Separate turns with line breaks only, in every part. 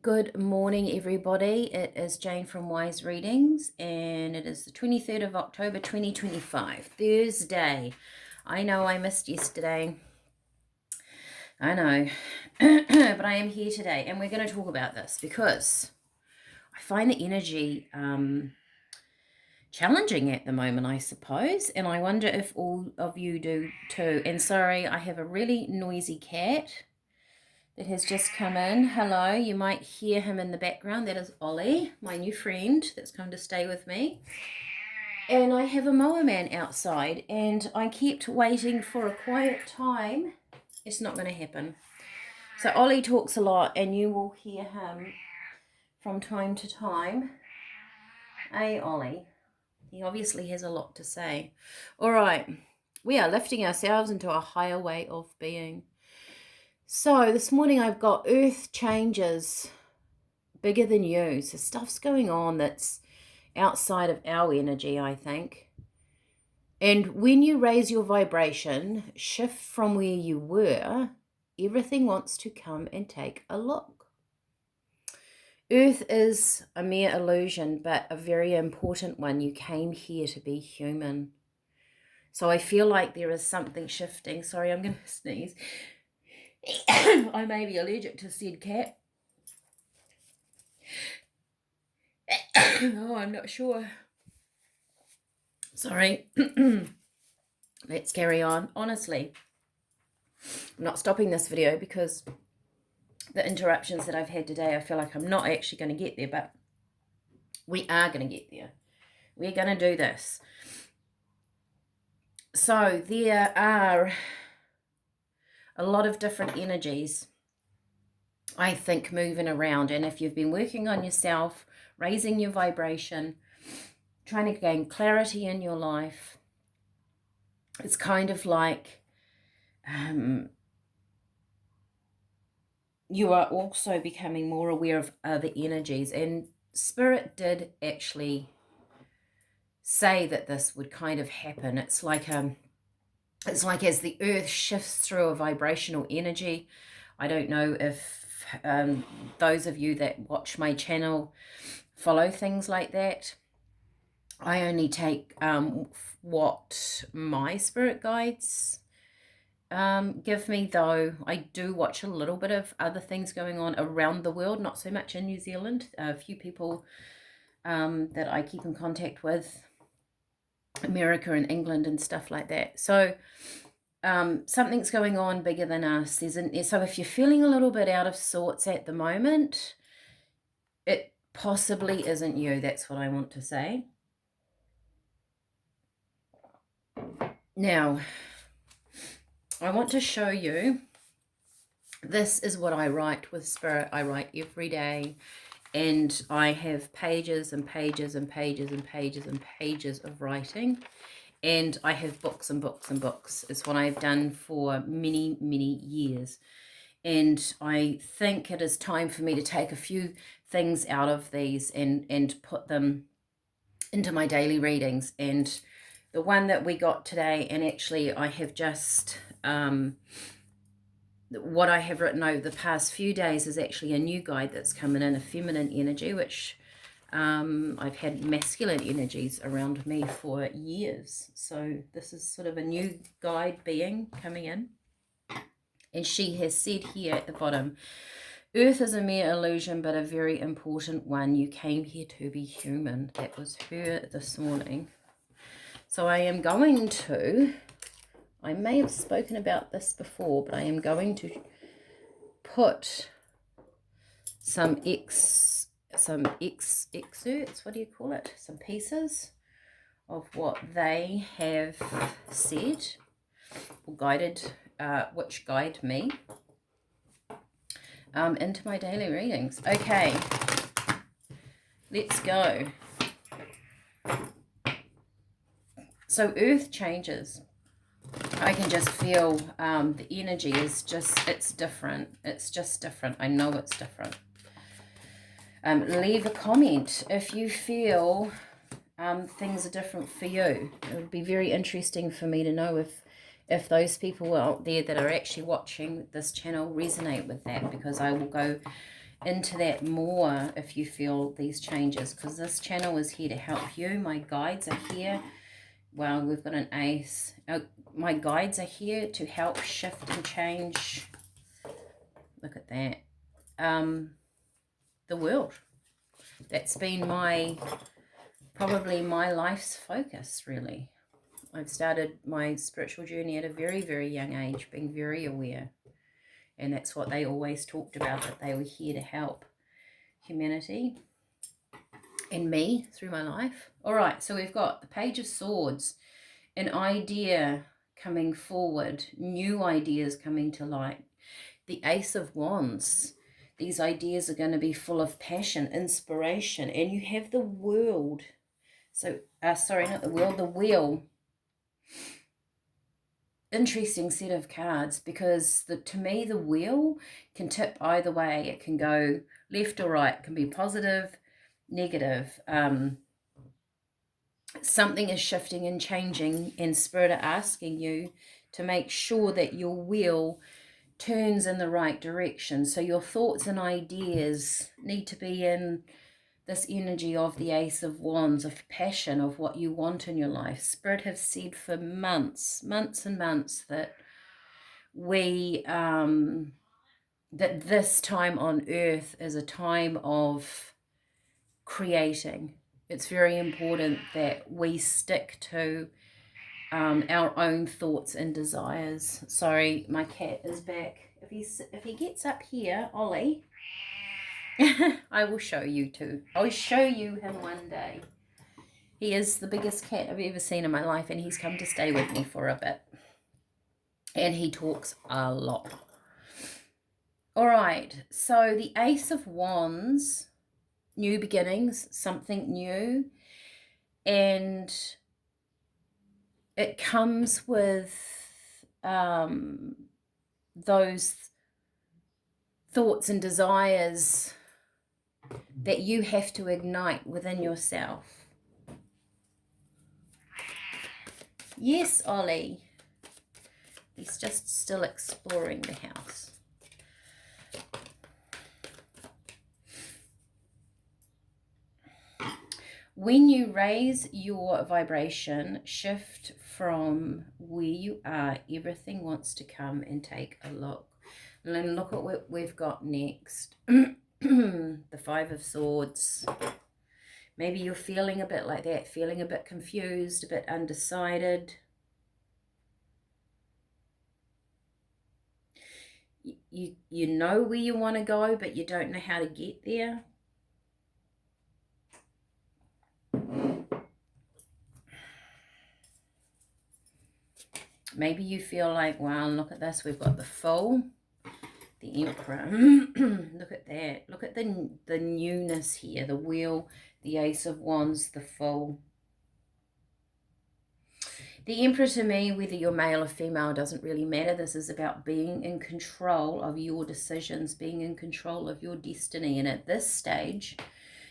Good morning, everybody. It is Jane from Wise Readings, and it is the 23rd of October 2025, Thursday. I know I missed yesterday. I know. But I am here today, and we're going to talk about this because I find the energy challenging at the moment, I suppose, and I wonder if all of you do too. And sorry, I have a really noisy cat that has just come in. Hello, you might hear him in the background. That is Ollie, my new friend that's come to stay with me. And I have a mower man outside, and I kept waiting for a quiet time. It's not going to happen. So Ollie talks a lot, and you will hear him from time to time. Hey, Ollie. He obviously has a lot to say. All right, we are lifting ourselves into a higher way of being. So this morning I've got earth changes bigger than you. So stuff's going on that's outside of our energy, I think. And when you raise your vibration, shift from where you were, everything wants to come and take a look. Earth is a mere illusion, but a very important one. You came here to be human. So I feel like there is something shifting. Sorry, I'm going to sneeze. I may be allergic to said cat. Oh, I'm not sure. Sorry. Let's carry on. Honestly, I'm not stopping this video because the interruptions that I've had today, I feel like I'm not actually going to get there, but we are going to get there. We're going to do this. So there are a lot of different energies, I think, moving around. And if you've been working on yourself, raising your vibration, trying to gain clarity in your life, it's kind of like you are also becoming more aware of other energies. And Spirit did actually say that this would kind of happen. It's like as the earth shifts through a vibrational energy. I don't know if those of you that watch my channel follow things like that. I only take what my spirit guides give me, though I do watch a little bit of other things going on around the world, not so much in New Zealand. A few people that I keep in contact with, America and England and stuff like that. So something's going on bigger than us. So if you're feeling a little bit out of sorts at the moment, it possibly isn't you. That's what I want to say. Now, I want to show you, this is what I write with Spirit. I write every day, and I have pages and pages and pages and pages and pages of writing, and I have books and books and books. It's what I've done for many, many years, and I think it is time for me to take a few things out of these and put them into my daily readings. And the one that we got today, and actually I have just what I have written over the past few days is actually a new guide that's coming in, a feminine energy, which I've had masculine energies around me for years. So this is sort of a new guide being coming in. And she has said here at the bottom, Earth is a mere illusion, but a very important one. You came here to be human. That was her this morning. So I am going to, I may have spoken about this before, but I am going to put some excerpts, what do you call it? Some pieces of what they have said or guided, which guide me into my daily readings. Okay, let's go. So Earth changes. I can just feel the energy is just, it's different. It's just different. I know it's different. Leave a comment if you feel things are different for you. It would be very interesting for me to know if those people out there that are actually watching this channel resonate with that, because I will go into that more if you feel these changes, because this channel is here to help you. My guides are here. Well, we've got an ace. My guides are here to help shift and change. Look at that. The world. That's been probably my life's focus, really. I've started my spiritual journey at a very, very young age, being very aware. And that's what they always talked about, that they were here to help humanity and me through my life. All right, so we've got the Page of Swords, an idea coming forward, new ideas coming to light. The Ace of Wands. These ideas are going to be full of passion, inspiration, and you have the World. So, sorry, not the World, the Wheel. Interesting set of cards, because to me the wheel can tip either way. It can go left or right. It can be positive, negative. Something is shifting and changing, and Spirit are asking you to make sure that your wheel turns in the right direction. So your thoughts and ideas need to be in this energy of the Ace of Wands, of passion, of what you want in your life. Spirit have said for months and months that that this time on earth is a time of creating. It's very important that we stick to our own thoughts and desires. Sorry, my cat is back. If he gets up here, Ollie, I will show you too. I'll show you him one day. He is the biggest cat I've ever seen in my life, and he's come to stay with me for a bit. And he talks a lot. All right, so the Ace of Wands, new beginnings, something new. And it comes with those thoughts and desires that you have to ignite within yourself. Yes, Ollie. He's just still exploring the house. When you raise your vibration, shift from where you are, everything wants to come and take a look. And then look at what we've got next. The Five of Swords. Maybe you're feeling a bit like that, feeling a bit confused, a bit undecided. You know where you want to go, but you don't know how to get there. Maybe you feel like, wow, look at this. We've got the Fool, the Emperor. Look at that. Look at the newness here. The Wheel, the Ace of Wands, the Fool. The Emperor, to me, whether you're male or female, doesn't really matter. This is about being in control of your decisions, being in control of your destiny. And at this stage,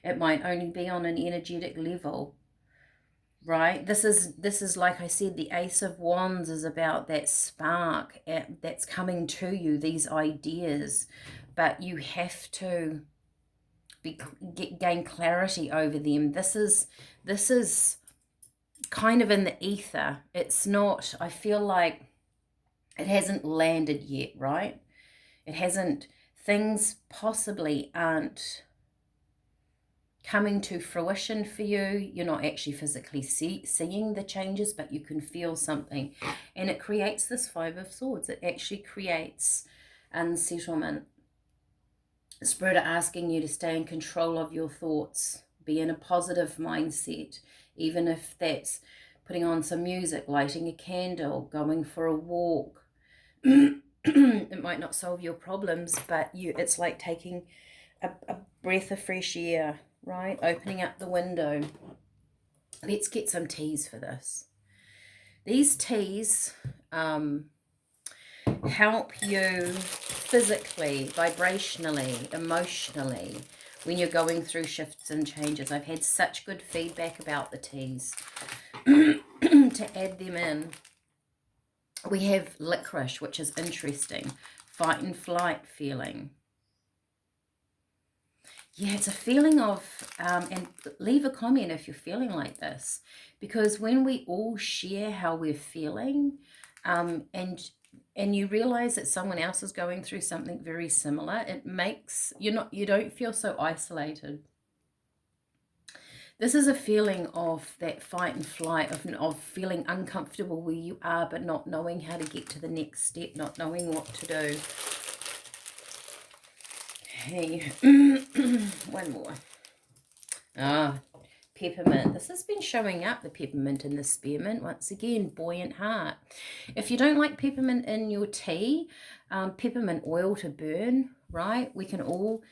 it might only be on an energetic level, right? This is like I said, the Ace of Wands is about that spark that's coming to you, these ideas. But you have to gain clarity over them. This is kind of in the ether. It's not, I feel like it hasn't landed yet, right? It hasn't, things possibly aren't coming to fruition for you. You're not actually physically seeing the changes, but you can feel something. And it creates this Five of Swords. It actually creates unsettlement. Spirit are asking you to stay in control of your thoughts. Be in a positive mindset. Even if that's putting on some music, lighting a candle, going for a walk. It might not solve your problems, but it's like taking a breath of fresh air, right? Opening up the window. Let's get some teas for this. These teas help you physically, vibrationally, emotionally, when you're going through shifts and changes. I've had such good feedback about the teas to add them in. We have licorice, which is interesting. Fight and flight feeling. yeah, it's a feeling of, and leave a comment if you're feeling like this, because when we all share how we're feeling, and you realize that someone else is going through something very similar, it makes you don't feel so isolated. This is a feeling of that fight and flight, of feeling uncomfortable where you are, but not knowing how to get to the next step, not knowing what to do. Okay, one more. Peppermint. This has been showing up, the peppermint and the spearmint. Once again, buoyant heart. If you don't like peppermint in your tea, peppermint oil to burn, right? We can all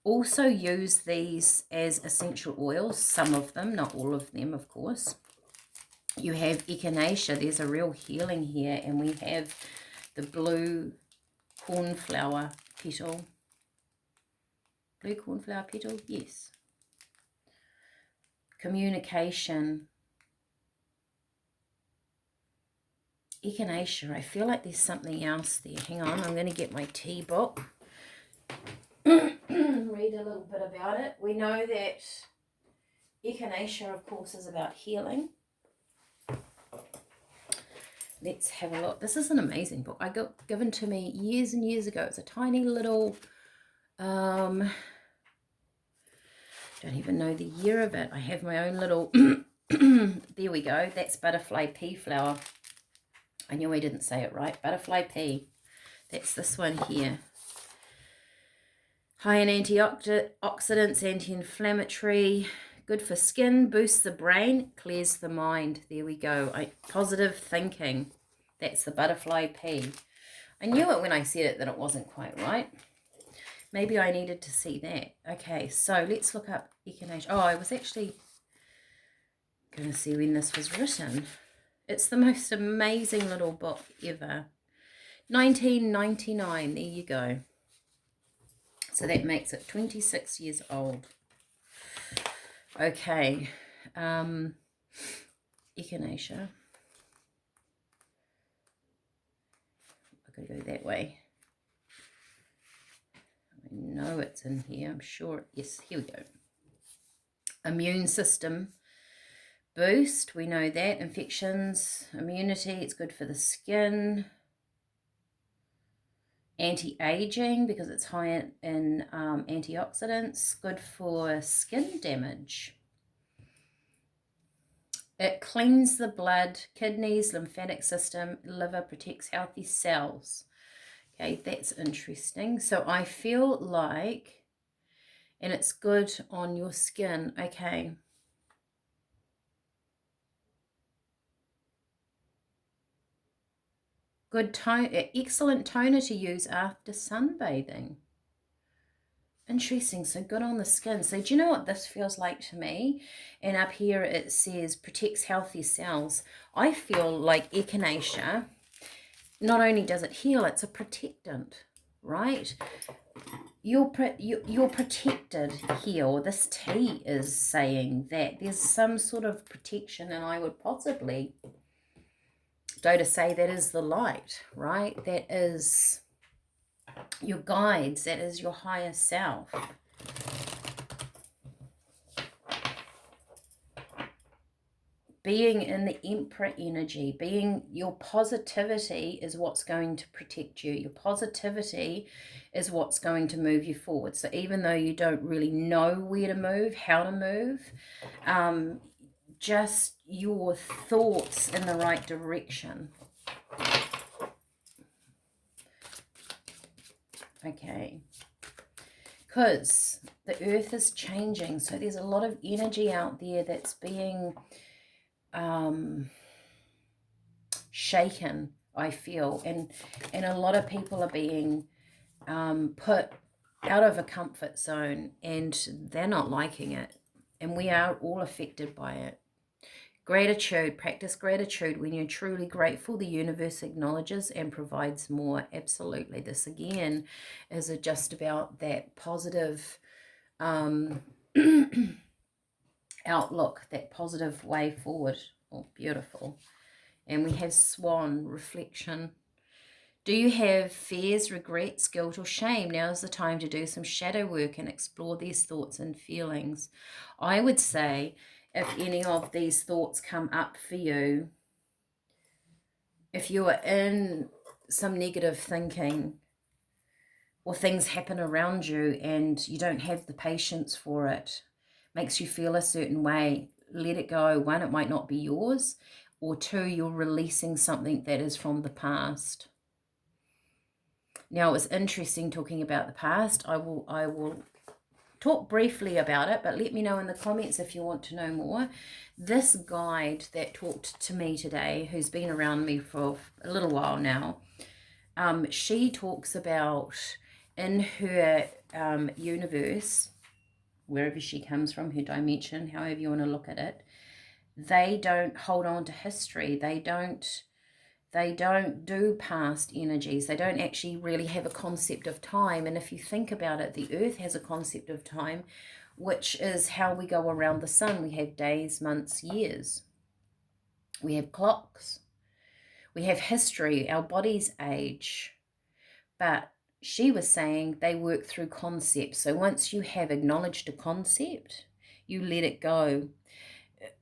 also use these as essential oils, some of them, not all of them, of course. You have echinacea. There's a real healing here. And we have the blue cornflower petal. Blue cornflower petal, yes. Communication. Echinacea. I feel like there's something else there. Hang on, I'm going to get my tea book. Read a little bit about it. We know that echinacea, of course, is about healing. Let's have a look. This is an amazing book. I got given to me years and years ago. It's a tiny little, don't even know the year of it. I have my own little, there we go. That's butterfly pea flower. I knew I didn't say it right. Butterfly pea. That's this one here. High in antioxidants, anti-inflammatory, good for skin, boosts the brain, clears the mind. There we go. Positive thinking. That's the butterfly pea. I knew it when I said it that it wasn't quite right. Maybe I needed to see that. Okay, so let's look up echinacea. Oh, I was actually going to see when this was written. It's the most amazing little book ever. 1999, there you go. So that makes it 26 years old. Okay. Echinacea. I've got to go that way. I know it's in here. I'm sure. Yes, here we go. Immune system boost. We know that. Infections, immunity. It's good for the skin. Anti-aging, because it's high in antioxidants. Good for skin damage. It cleans the blood, kidneys, lymphatic system, liver, protects healthy cells. Okay, that's interesting. So I feel like, and it's good on your skin. Okay. Good tone, excellent toner to use after sunbathing. Interesting. So good on the skin. So do you know what this feels like to me? And up here it says protects healthy cells. I feel like echinacea, not only does it heal, it's a protectant, right? You're protected here, or this tea is saying that there's some sort of protection, and I would possibly go to say that is the light, right? That is your guides, that is your higher self. Being in the Emperor energy, being your positivity is what's going to protect you. Your positivity is what's going to move you forward. So even though you don't really know where to move, how to move, just your thoughts in the right direction. Okay. Because the earth is changing. So there's a lot of energy out there that's being shaken, I feel, and a lot of people are being put out of a comfort zone, and they're not liking it, and we are all affected by it. Gratitude. Practice gratitude. When you're truly grateful, the universe acknowledges and provides more. Absolutely. This again is just about that positive outlook, that positive way forward. Oh, beautiful. And we have swan, reflection. Do you have fears, regrets, guilt, or shame? Now is the time to do some shadow work and explore these thoughts and feelings. I would say if any of these thoughts come up for you, if you are in some negative thinking or things happen around you and you don't have the patience for it, makes you feel a certain way, let it go. One, it might not be yours, or two, you're releasing something that is from the past. Now, it was interesting talking about the past. I will talk briefly about it, but let me know in the comments if you want to know more. This guide that talked to me today, who's been around me for a little while now, she talks about in her universe, wherever she comes from, her dimension, however you want to look at it, they don't hold on to history. They don't do past energies. They don't actually really have a concept of time. And if you think about it, the earth has a concept of time, which is how we go around the sun. We have days, months, years. We have clocks. We have history. Our bodies age. But she was saying they work through concepts. So once you have acknowledged a concept, you let it go.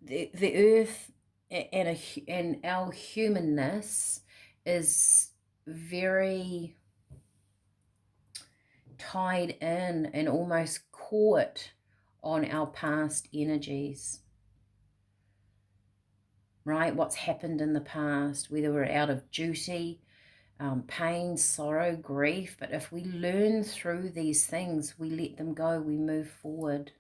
The earth and our humanness is very tied in and almost caught on our past energies, right? What's happened in the past, whether we're out of duty, pain, sorrow, grief. But if we learn through these things, we let them go, we move forward.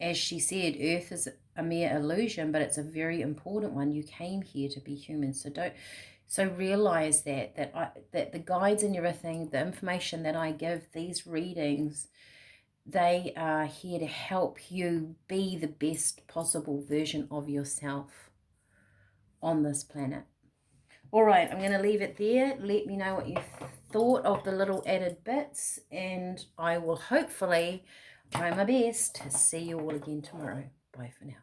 As she said, earth is a mere illusion, but it's a very important one. You came here to be human. So realize that the guides and everything, the information that I give, these readings, they are here to help you be the best possible version of yourself on this planet. All right, I'm going to leave it there. Let me know what you thought of the little added bits, and I will hopefully try my best to see you all again tomorrow. Bye for now.